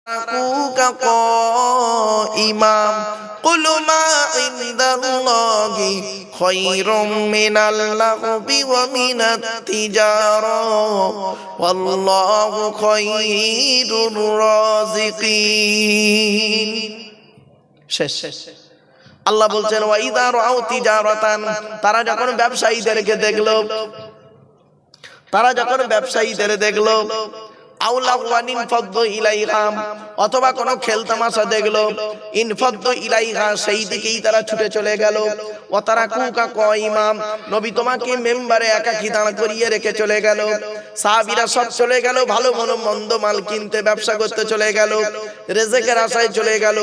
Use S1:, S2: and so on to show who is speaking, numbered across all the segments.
S1: تركوك قائما قل ما عند الله خير من اللهو ومن التجارة والله خير الرازقين শেষ আল্লাহ বলছেন ওয়াইদা রাউ তিজারাতান তারা যখন ব্যবসায়ীদেরকে দেখলো অথবা কোন খেলতামাশা দেখলো ইনফাদ্দু ইলাইহা সেই দিকেই তারা ছুটে চলে গেল ও তারা কুকা কইমাম নবী তোমাকে মেম্বারে একাকী দাঁড় করিয়ে রেখে চলে গেল সাহাবীরা সব চলে গেল ভালো মন্দ মাল কিনতে ব্যবসা করতে চলে গেল রিজকের আশায় চলে গেল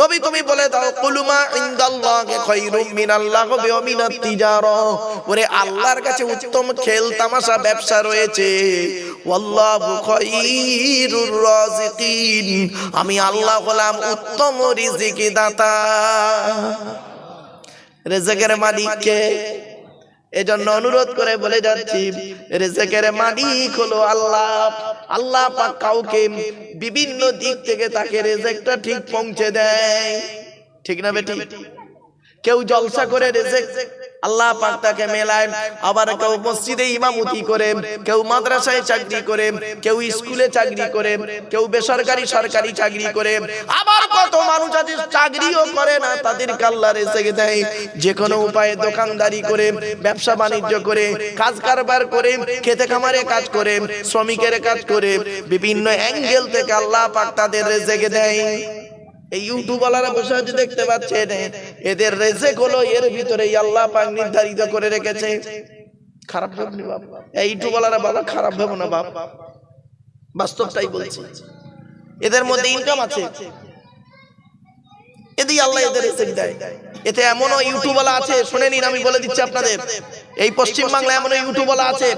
S1: নবী তুমি বলে দাও কুলুমা ইনদাল্লাহি খায়রুম মিনাল্লাহি ওয়া মিনাত তিজারা ওরে আল্লাহর কাছে উত্তম খেল তামাশা ব্যবসা রয়েছে ওয়াল্লাহু খায়রুর রাজিকিন আমি আল্লাহ হলাম উত্তম রিজিক দাতা রিজকের মালিক কে এজন্য অনুরোধ করে বলে যাচ্ছি রিজকের মালিক হলো আল্লাহ আল্লাহ পাক কাউকে বিভিন্ন দিক থেকে তাকে রিজকটা ঠিক পৌঁছে দেয় ঠিক না বেটি কেউ জলসা করে রিজক আল্লাহ পাক তাকে মেলায় আবার কেউ মসজিদে ইমামতি করে কেউ মাদ্রাসায় চাকরি করে কেউ স্কুলে চাকরি করে কেউ বেসরকারি সরকারি চাকরি করে আবার কত মানুষ আছে চাকরিও করে না তাদেরকে আল্লাহ রিজক দেয় যে কোনো উপায়ে দোকানদারি করে ব্যবসা বাণিজ্য করে কাজ কারবার করে খেতে খামারে কাজ করে শ্রমিকের কাজ করে বিভিন্ন অ্যাঙ্গেল থেকে আল্লাহ পাক তাদের রিজক দেয় এই ইউটিউবাররা বসে আছে দেখতে পাচ্ছেন এদের রিজক হলো এর ভিতরেই আল্লাহ পাক নির্ধারিত করে রেখেছে খারাপ ভাবনি বাবা এই ইউটিউবাররা বাবা খারাপ ভাবো না বাবা বাস্তবটাই বলছি এদের মধ্যে ইনকাম আছে এদিকে আল্লাহ এদের রিজক দেয় এতে এমনও ইউটিউবার আছে শুনে নিন আমি বলে দিচ্ছি আপনাদের এই পশ্চিম বাংলায় এমনও ইউটিউবার আছে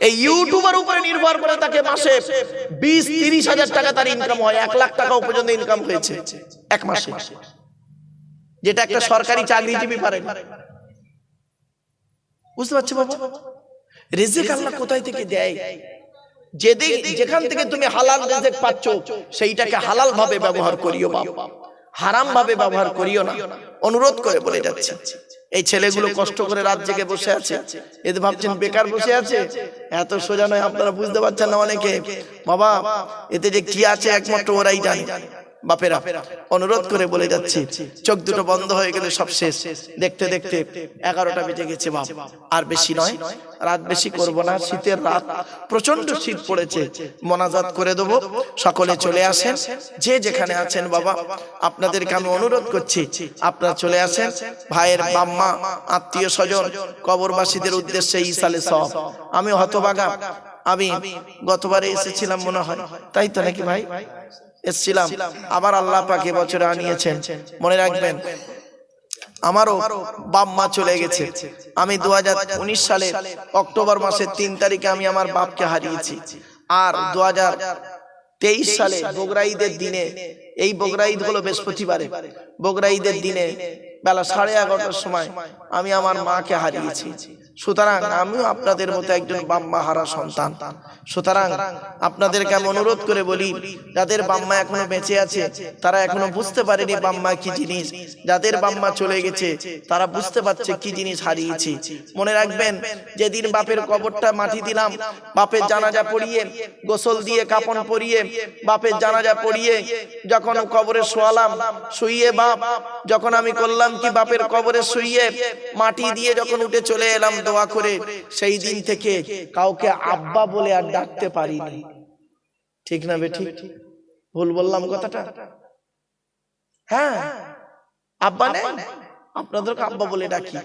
S1: এই ইউটিউবের উপরে নির্ভর করে তাকে মাসে 20-30 হাজার টাকা তার ইনকাম হয় 1 লাখ টাকা পর্যন্ত ইনকাম হয়েছে এক মাসে যেটা একটা সরকারি চাকরিজীবী পারে না বুঝতে পারছো বাবা রিজক আল্লাহ কোথায় থেকে দেয় যেখান থেকে তুমি হালাল রিজক পাচ্ছ সেইটাকে হালাল ভাবে ব্যবহার করিও বাবা হারাম ভাবে ব্যবহার করিও না অনুরোধ করে বলে যাচ্ছে এই ছেলেগুলো কষ্ট করে রাত জেগে বসে আছে এদের ভাবছেন বেকার বসে আছে এত সোজা নয় আপনারা বুঝতে পারছেন না অনেকে বাবা এতে যে কি আছে একমাত্র ওরাই জানে বাপেরা অনুরোধ করে বলে যাচ্ছি চোখ দুটো বন্ধ হয়ে গেলে সব শেষ দেখতে দেখতে 11টা বেজে গেছে বাপ আর বেশি নয় রাত বেশি করব না শীতের রাত প্রচন্ড শীত পড়েছে মোনাজাত করে দেব সকলে চলে আসেন যে যেখানে আছেন বাবা আপনাদেরকে আমি অনুরোধ করছি আপনারা চলে আসেন ভাইয়ের বাম্মা আত্মীয় স্বজন কবরবাসীদের উদ্দেশ্যে ইসালে সব আমি হতভাগা আমি গতবারে এসেছিলাম মনে হয় তাই তো নাকি ভাই এসেছিলাম আবার আল্লাহ পাক এবছরে আনিয়েছেন মনে রাখবেন আমারও বাপ মা চলে গেছে আমি 2019 সালে অক্টোবর মাসের 3 তারিখে আমি আমার বাপকে হারিয়েছি আর 2023 সালে বগরা ঈদের দিনে এই বগরা ঈদ হলো বৃহস্পতিবারে বগরা ঈদের দিনে বেলা 11:30টার সময় আমি আমার মাকে হারিয়েছি সুতরাং আমিও আপনাদের মতো একজন বাম্মা হারা সন্তান সুতরাং আপনাদেরকে আমি অনুরোধ করে বলি যাদের বাম্মা এখনো বেঁচে আছে তারা এখনো বুঝতে পারেনি বাম্মা কি জিনিস যাদের বাম্মা চলে গেছে তারা বুঝতে পারছে কি জিনিস হারিয়েছি মনে রাখবেন যেদিন বাপের কবরটা মাটি দিলাম বাপের জানাজা পড়িয়ে গোসল দিয়ে কাফন পরিয়ে বাপের জানাজা পড়িয়ে যখন কবরে শোয়ালাম শুইয়ে বাপ যখন আমি করলাম কি বাপের কবরে শুইয়ে মাটি দিয়ে যখন উঠে চলে এলাম দোয়া করে সেই দিন থেকে কাউকে আব্বা বলে আর ডাকতে পারিনি ঠিক না বেটি ভুল বললাম কথাটা হ্যাঁ আব্বা নেই আপনাদেরকে আব্বা বলে ডাকি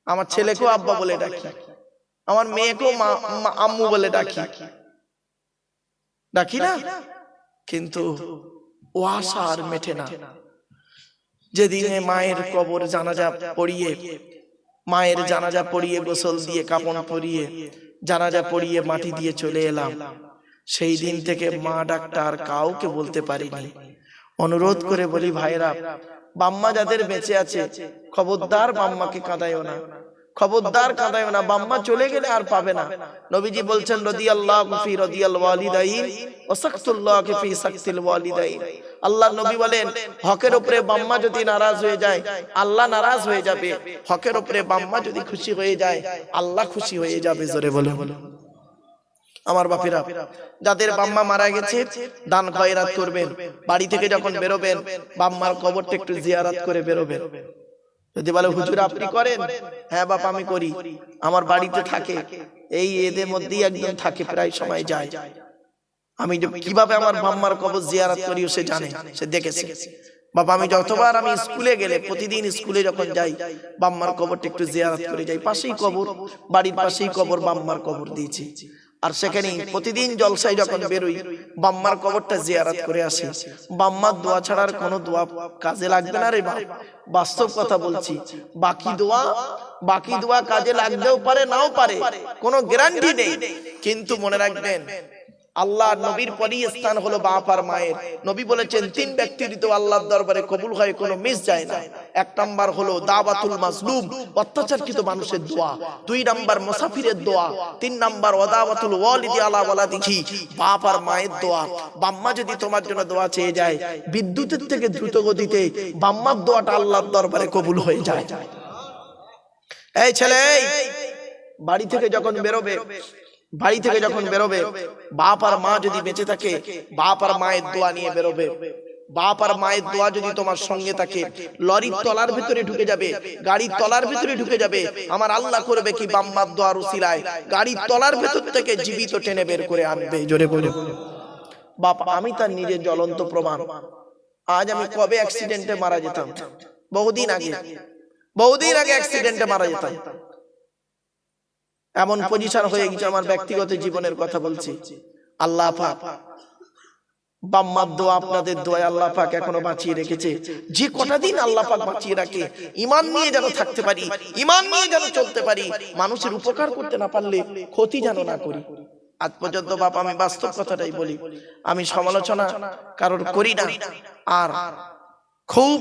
S1: আমার ছেলেকেও আব্বা বলে ডাকি আমার মেয়েকেও আম্মু বলে ডাকি ডাকি না কিন্তু ও আশা আর মেটে না যেদিনে মায়ের কবর জানাজা পড়িয়ে গোসল দিয়ে কাফন পরিয়ে জানাজা পড়িয়ে মাটি দিয়ে চলে এলাম সেই দিন থেকে মা ডাক্তার কাউকে বলতে পারিনি অনুরোধ করে বলি ভাইরা বাম্মা যাদের বেঁচে আছে খবরদার বাম্মাকে কাঁদাইও না খবরদার কাঁদায় না, বাম্মা চলে গেলে আর পাবে না। নবীজি বলছেন রাদিয়াল্লাহু ফি রাদিয়াল ওয়ালিদাইন ওয়া সাকতুল্লাহি ফি সাকতিল ওয়ালিদাইন। আল্লাহর নবী বলেন হকের উপরে বাম্মা যদি নারাজ হয়ে যায় আল্লাহ নারাজ হয়ে যাবে, হকের উপরে বাম্মা যদি খুশি হয়ে যায় আল্লাহ খুশি হয়ে যাবে। জোরে বলে আমার বাপেরা, যাদের বাম্মা মারা গেছে দান খয়রাত করবেন। বাড়ি থেকে যখন বেরোবেন বাম্মার কবরটা একটু জিয়ারত করে বেরোবেন। যদি বলে হুজুর আপনি করেন, হ্যাঁ বাপ আমি করি, আমার বাড়িতে থাকে, এই এদের মধ্যেই একদম থাকে, প্রায় সময় যায়। আমি কিভাবে আমার বাম্মার কবর জিয়ারত করি সে জানে, সে দেখেছে। বাবা আমি যতবার আমি স্কুলে গেলে, প্রতিদিন স্কুলে যখন যাই বাম্মার কবরটা একটু জিয়ারত করে যাই। পাশেই কবর, বাড়ির পাশেই কবর, বাম্মার কবর দিয়েছি। আর সেখানে প্রতিদিন জলসায় যখন বেরোই বাম্মার কবরটা জিয়ারত করে আসি। বাম্মার দোয়া ছাড়ার কোনো দোয়া কাজে লাগবে না রে বাপ, বাস্তব কথা বলছি। বাকি দোয়া কাজে লাগতেও পারে নাও পারে, কোনো গ্যারান্টি নেই। কিন্তু মনে রাখবেন আল্লাহ নবীর পরই স্থান হলো বাপ আর মায়ের। নবী বলেছেন তিন ব্যক্তির দোয়া আল্লাহর দরবারে কবুল হয়, কোনো মিস যায় না। এক নাম্বার হলো দাওয়াতুল মাজলুম, অত্যাচারকৃত মানুষের দোয়া। দুই নাম্বার মুসাফিরের দোয়া। তিন নাম্বার ওয়াদাওয়াতুল ওয়ালিদি আলা ওয়ালাদিহি, বাপ আর মায়ের দোয়া। বাম্মা যদি তোমার জন্য দোয়া চেয়ে যায় বিদ্যুতের থেকে দ্রুত গতিতে বাম্মার দোয়াটা আল্লাহর দরবারে কবুল হয়ে যায়। এই ছেলে বাড়ি থেকে যখন বেরোবে বাপ আর মা যদি বেঁচে থাকে বাপ আর মায়ের দোয়া নিয়ে বেরোবে। বাপ আর মায়ের দোয়া যদি তোমার সঙ্গে থাকে, লরির তলার ভিতরে ঢুকে যাবে, গাড়ির তলার ভিতরে ঢুকে যাবে। আমার আল্লাহ করবে কি বাম্মার দোয়ার উসিলায় গাড়ির তলার ভিতর থেকে জীবিত টেনে বের করে আনবে। জোরে বলে বাপ, আমি তার নিজের জ্বলন্ত প্রমাণ। আজ আমি কবে অ্যাক্সিডেন্টে মারা যেতাম, বহুদিন আগে অ্যাক্সিডেন্টে মারা যেতাম। এমন পজিশন হয়ে গেছে আমার ব্যক্তিগত জীবনের কথা বলছি। আল্লাহ পাক বাম্মার দোয়া, আপনাদের দোয়া আল্লাহ পাক এখনো বাঁচিয়ে রেখেছে। যে কটা দিন আল্লাহ পাক বাঁচিয়ে রাখে ঈমান নিয়ে যেন থাকতে পারি, ঈমান নিয়ে যেন চলতে পারি, মানুষের উপকার করতে না পারলে ক্ষতি যেন না করি। আজ পর্যন্ত বাপ আমি বাস্তব কথাটাই বলি, আমি সমালোচনা কারোর করি না। আর খুব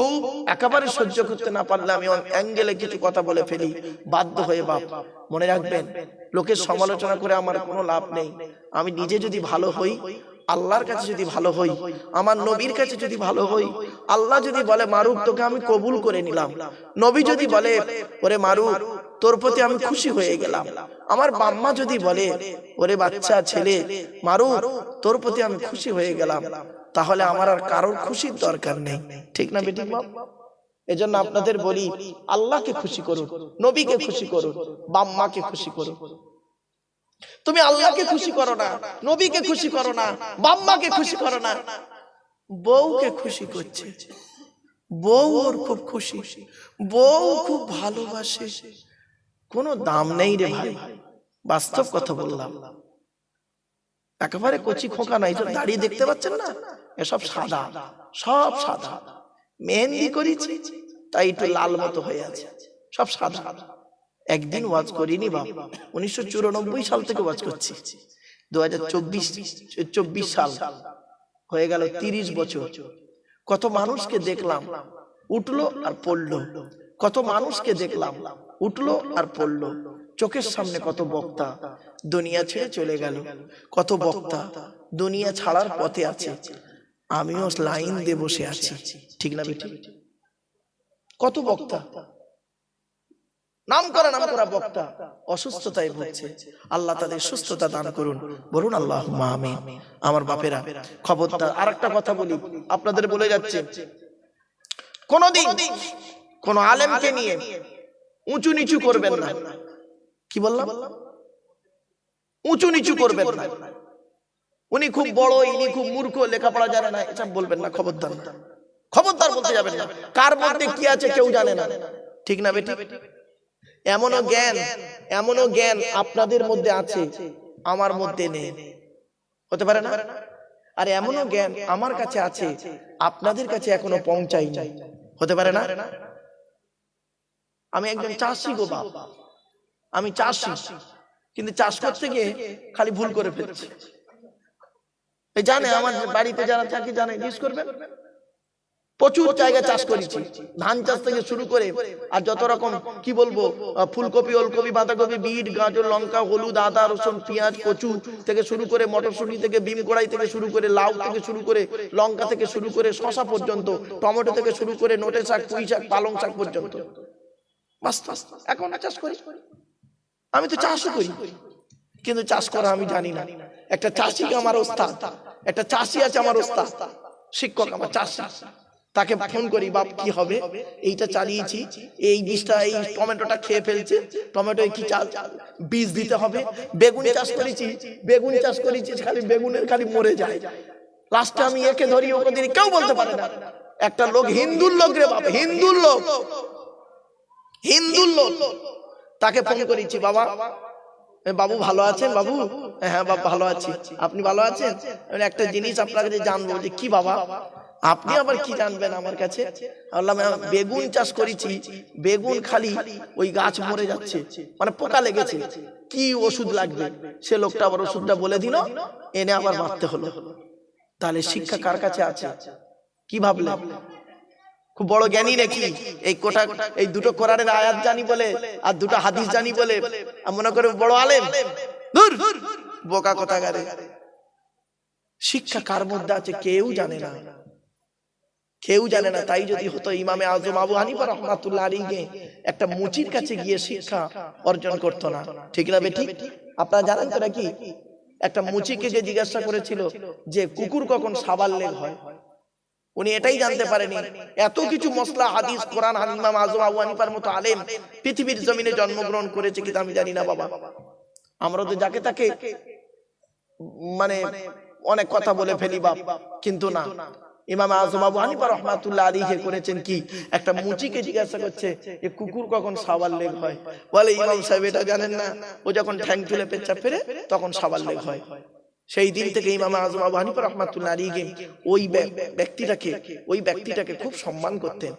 S1: একেবারে সহ্য করতে না পারলে আমি অ্যাঙ্গেলে কিছু কথা বলে ফেলি বাধ্য হয়ে। বাপ মনে রাখবেন লোকের সমালোচনা করে আমার কোনো লাভ নেই। আমি নিজে যদি ভালো হই, আল্লাহর কাছে যদি ভালো হই, আমার নবীর কাছে যদি ভালো হই, আল্লাহ যদি বলে মারুক তোকে আমি কবুল করে নিলাম, নবী যদি বলে ওরে মারুক তোর প্রতি আমি খুশি হয়ে গেলাম, আমার বাম্মা যদি বলে ওরে বাচ্চা ছেলে মারুক তোর প্রতি আমি খুশি হয়ে গেলাম, তাহলে আমার আর কারোর খুশির দরকার নেই। ঠিক না বেটি বাপ? এজন্য আপনাদের বলি আল্লাহকে খুশি করুন, নবীকে খুশি করুন, বাম্মাকে খুশি করুন। তুমি আল্লাহকে খুশি করো না, নবীকে খুশি করো না, বাম্মাকে খুশি করো না, বউকে খুশি করছে, বউ ওর খুব খুশি, বউ খুব ভালোবাসে, কোনো দাম নেই রে ভাই। বাস্তব কথা বললাম, একেবারে কচি খোকা নাই। তো দাঁড়িয়ে দেখতে পাচ্ছেন না, এসব সাদা, সব সাদা। মেহেন্দি করেছি তাই একটু লাল মতো হয়ে আছে, সব সাদা। একদিন ওয়াজ করিনি বাবা, 1994 সাল থেকে ওয়াজ করছি, 2024 সাল হয়ে গেল, 30 বছর। কত মানুষকে দেখলাম উঠলো আর পড়লো, কত মানুষকে দেখলাম উঠলো আর পড়লো। চোখের সামনে কত বক্তা দুনিয়া ছেড়ে চলে গেল, কত বক্তা দুনিয়া ছাড়ার পথে আছে, আমিও লাইন দিয়ে বসে আছি। ঠিক না বেটি? কত বক্তা নাম করা বক্তা অসুস্থতায় ভুগছে, আল্লাহ তাদের সুস্থতা দান করুন, বলুন আল্লাহুম্মা আমিন। আমার বাপেরা খবরদার, আরেকটা কথা বলি আপনাদের বলে যাচ্ছে, কোনদিন কোন আলেমকে নিয়ে উঁচু নিচু করবেন না। কি বললাম? উঁচু নিচু করবেন না। উনি খুব বড়, ইনি খুব মূর্খ, লেখাপড়া জানে না, এটা বলবেন না। খবরদার, খবরদার বলতে যাবেন না। কার মধ্যে কি আছে কেউ জানে না। ঠিক না বেটি? এমনও জ্ঞান আপনাদের মধ্যে আছে, আমার মধ্যে নেই, হতে পারে না? আর এমনও জ্ঞান আমার কাছে আছে, আপনাদের কাছে এখনো পৌঁছায়নি, হতে পারে না? আমি একজন চাষি গো বাপ, আমি চাষি, কিন্তু চাষ করতে গিয়ে খালি ভুল করে ফেলছি। জানে আমার বাড়িতে যারা থাকে জানে, জিজ্ঞেস করবেন প্রচুর জায়গা চাষ করেছি, ধান চাষ থেকে শুরু করে আর যত রকম কি বলবো ফুলকপি, ওলকপি, বাঁধাকপি, বিট, গাজর, লঙ্কা, হলুদ, আদা, রসুন, পেঁয়াজ, কচু থেকে শুরু করে মটরশুঁটি থেকে বিম কড়াই থেকে শুরু করে লাউ থেকে শুরু করে লঙ্কা থেকে শুরু করে শশা পর্যন্ত, টমেটো থেকে শুরু করে নোটে শাক, পুঁই শাক, পালং শাক পর্যন্ত এখন চাষ করি। আমি তো চাষও করি, কিন্তু চাষ করা আমি জানি না। একটা চাষি আমার ওস্তাদ, একটা চাষি আছে আমার ওস্তাদ, শিক্ষক আমার চাষি, তাকে ফোন করি, বাপ কি হবে, এইটা চালিয়েছি, এই বীজটা, এই টমেটোটা খেয়ে ফেলছে, টমেটো কি বীজ দিতে হবে, বেগুন চাষ করেছি, বেগুন চাষ করেছি, খালি বেগুনের খালি মরে যায়, লাস্টে আমি একে ধরি ওকে ধরি, কেউ বলতে পারে না। একটা লোক, হিন্দুর লোক রে বাবা, হিন্দুর লোক, হিন্দুর লোক, তাকে ফোন করেছি, বাবা, বাবু ভালো আছেন বাবু? হ্যাঁ বাবা ভালো আছি, আপনি ভালো আছেন? একটা জিনিস আপনার কাছে জানবো। যে কি বাবা? আপনি আবার কি জানবেন আমার কাছে? বললাম বেগুন চাষ করেছি, বেগুন খালি ওই গাছ মরে যাচ্ছে, মানে পোকা লেগেছে, কি ওষুধ লাগবে? সে লোকটা আবার ওষুধটা বলে দিল, এনে আবার মারতে হলো। তাহলে শিক্ষা কার কাছে আছে? কি ভাবলেন? খুব বড় জ্ঞানী নাকি? এই কোটা, এই দুটো কোরআনের আয়াত জানি বলে আর দুটো হাদিস জানি বলে মনে করে বড় আলেম? দূর, বোকা কোথাকারে। শিক্ষা কার মধ্যে আছে কেউ জানে না, কেউ জানে না। তাই যদি হতো ইমামে আজম আবু হানিফা রাহমাতুল্লাহ আলাইহি একটা মুচির কাছে গিয়ে শিক্ষা অর্জন করতো না, ঠিক না বেটি? আপনারা জানেন তো নাকি, একটা মুচিকে যে জিজ্ঞাসা করেছিল যে কুকুর কখন সাবাল লেগ হয়, উনি এটাই জানতে পারেনি। এত কিছু মসলা হাদিস কোরআন, ইমাম আজম আবু হানিফার মতো আলেম পৃথিবীর জমিনে জন্মগ্রহণ করেছে, কিন্তু আমি জানি না বাবা। আমরা তো যাকে তাকে মানে অনেক কথা বলে ফেলি বাপ, কিন্তু না, ইমাম আজম আবু হানিফা রাহমাতুল্লাহ আলাইহি করেছেন কি, একটা মুচিকে জিজ্ঞাসা করছে যে কুকুর কখন সাবাল লেগ হয়, বলে ইমাম সাহেব এটা জানেন না, ও যখন ঠ্যাং তুলে পেচ্ছাপ ফেরে তখন সাবাল লেগ হয়। সেই দিন থেকে ইমাম আজম আবু হানিফা রাহমাতুল্লাহ আলাইহি ওই ব্যক্তিটাকে খুব সম্মান করতেন।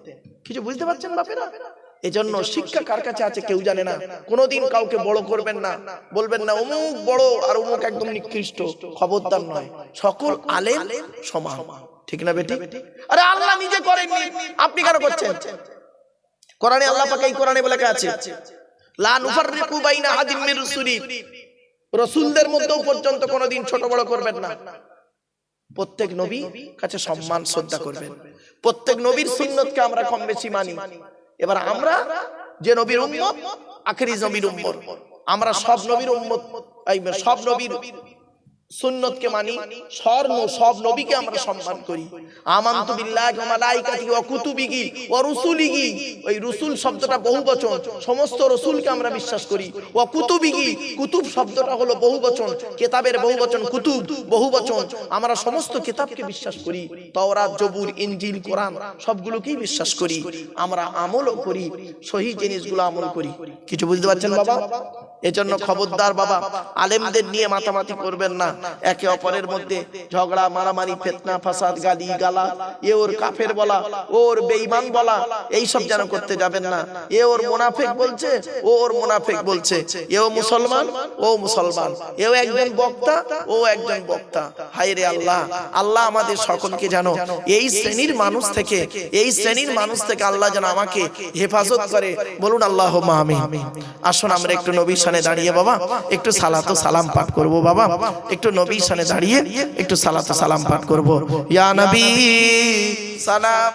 S1: কিছু বুঝতে পারছেন বাপেরা? এজন্য শিক্ষা কার কাছে আছে কেউ জানে না। কোনোদিন কাউকে বড় করবেন না, বলবেন না অমুক বড় আর অমুক একদম নিকৃষ্ট, খবরদার নয়। সকল আলেম সমান, ঠিক না বেটি? আরে আল্লাহ নিজে করেননি, আপনি কেন করছেন? কোরআনে আল্লাহ পাক এই কোরআনে বলে আছে, লা নুফাররিকু বাইনা আহাদিম মির রুসুলি, রাসূলদের মধ্যেও পর্যন্ত কোনোদিন ছোট বড় করবেন না। প্রত্যেক নবী কাছে সম্মান শ্রদ্ধা করবেন, প্রত্যেক নবীর সুন্নতকে আমরা কম বেশি মানি। এবার আমরা যে নবীর উম্মত, আখেরি নবীর উম্মত, আমরা সব নবীর উম্মত, সব নবীর সুন্নতকে মানি, সব নবীকে আমরা সম্মান করি। আমানতু বিল্লাহি ওয়া মালাইকাতিহি ওয়া কুতুবিহি ওয়া রুসুলিহি, ওই রসুল শব্দটা বহুবচন, সমস্ত রসুলকে আমরা বিশ্বাস করি। ওয়া কুতুবিহি, কুতুব শব্দটা হলো বহুবচন, কিতাবের বহুবচন কুতুব, বহুবচন। আমরা সমস্ত কিতাবকে বিশ্বাস করি, তাওরাত, জবুর, ইনজিল, কোরআন সবগুলোকেই বিশ্বাস করি। আমরা আমলও করি, সহি জিনিসগুলো আমল করি। কিছু বুঝতে পারছেন বাবা? এজন্য খবরদার বাবা, আলেমদের নিয়ে মাতামাতি করবেন না। একে অপরের মধ্যে ঝগড়া, মারামারি, ফিতনা, ফাসাদ, গালি গালা, এ ওর কাফের বলা, ওর বেঈমান বলা, এই সব যেন করতে যাবেন না। এ ওর মুনাফিক বলছে, ও ওর মুনাফিক বলছে, এও মুসলমান, ও মুসলমান, এও একজন বক্তা, ও একজন বক্তা। হায় রে আল্লাহ, আল্লাহ আমাদের সকলকে যেন এই শ্রেণীর মানুষ থেকে, এই শ্রেণীর মানুষ থেকে আল্লাহ যেন আমাকে হেফাজত করে। বলুন আল্লাহুম্মা আমিন। আসুন আমরা একটু নবীর সামনে দাঁড়িয়ে বাবা একটু সালাত ও সালাম পাঠ করব। বাবা একটু নবীর সামনে দাঁড়িয়ে একটু সালাত ও সালাম পাঠ করব। ইয়া নবী সালাম।